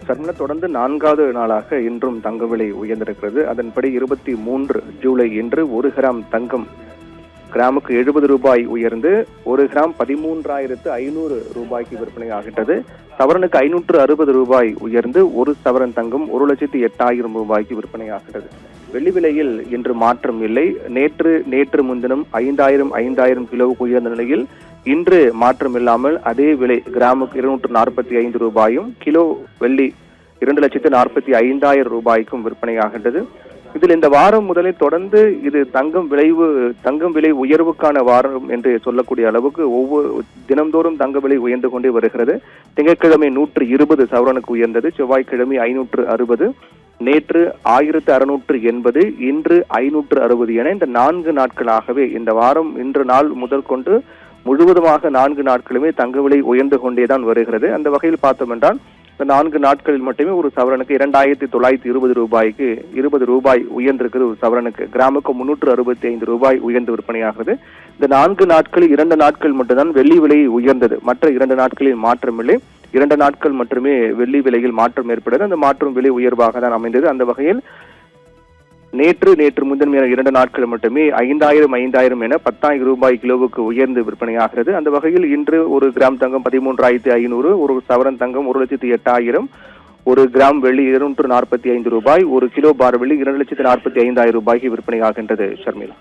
சர்மிளா, தொடர்ந்து 4வது நாளாக இன்றும் தங்க விலை உயர்ந்திருக்கிறது. அதன்படி 23 ஜூலை இன்று 1 கிராம் தங்கம் கிராமுக்கு 70 ரூபாய் உயர்ந்து 1 கிராம் 13,500 ரூபாய்க்கு விற்பனை ஆகின்றது. சவரனுக்கு 560 ரூபாய் உயர்ந்து 1 சவரன் தங்கம் 1,08,000 ரூபாய்க்கு விற்பனை ஆகிறது. வெள்ளி விலையில் இன்று மாற்றம் இல்லை. நேற்று முன்தினம் 5,000 கிலோவுக்கு உயர்ந்த நிலையில் இன்று மாற்றம் இல்லாமல் அதே விலை கிராமுக்கு 245 ரூபாயும், கிலோ வெள்ளி 2,45,000 ரூபாய்க்கும் விற்பனையாகின்றது. இதில் இந்த வாரம் முதலில் தொடர்ந்து இது தங்கம் விலை உயர்வுக்கான வாரம் என்று சொல்லக்கூடிய அளவுக்கு ஒவ்வொரு தினந்தோறும் தங்க விலை உயர்ந்து கொண்டே வருகிறது. திங்கட்கிழமை 120 சவரனுக்கு உயர்ந்தது, செவ்வாய்க்கிழமை 560, நேற்று 1680, இன்று 560 என இந்த 4 நாட்களாகவே இந்த வாரம் இன்று நாள் முதல் கொண்டு முழுவதுமாக 4 நாட்களுமே தங்க விலை உயர்ந்து கொண்டேதான் வருகிறது. அந்த வகையில் பார்த்தோம் என்றால் இந்த 4 நாட்களில் மட்டுமே ஒரு சவரனுக்கு 2,920 ரூபாய்க்கு 20 ரூபாய் உயர்ந்திருக்கிறது. ஒரு சவரனுக்கு கிராமுக்கு 365 ரூபாய் உயர்ந்து விற்பனையாகிறது. இந்த 4 நாட்களில் 2 நாட்கள் மட்டும்தான் வெள்ளி விலை உயர்ந்தது. மற்ற 2 நாட்களில் மாற்றமில்லை. 2 நாட்கள் மட்டுமே வெள்ளி விலையில் மாற்றம் ஏற்பட்டது. அந்த மாற்றம் விலை உயர்வாக தான் அமைந்தது. அந்த வகையில் நேற்று முன்தினம் 2 நாட்கள் மட்டுமே 5,000 என 10,000 ரூபாய் கிலோவுக்கு உயர்ந்து விற்பனையாகிறது. அந்த வகையில் இன்று 1 கிராம் தங்கம் 13,500, 1 சவரன் தங்கம் 1,08,000, 1 கிராம் வெள்ளி 245 ரூபாய், 1 கிலோ பார் வெள்ளி 2,45,000 ரூபாய்க்கு விற்பனையாகின்றது. ஷர்மிளா.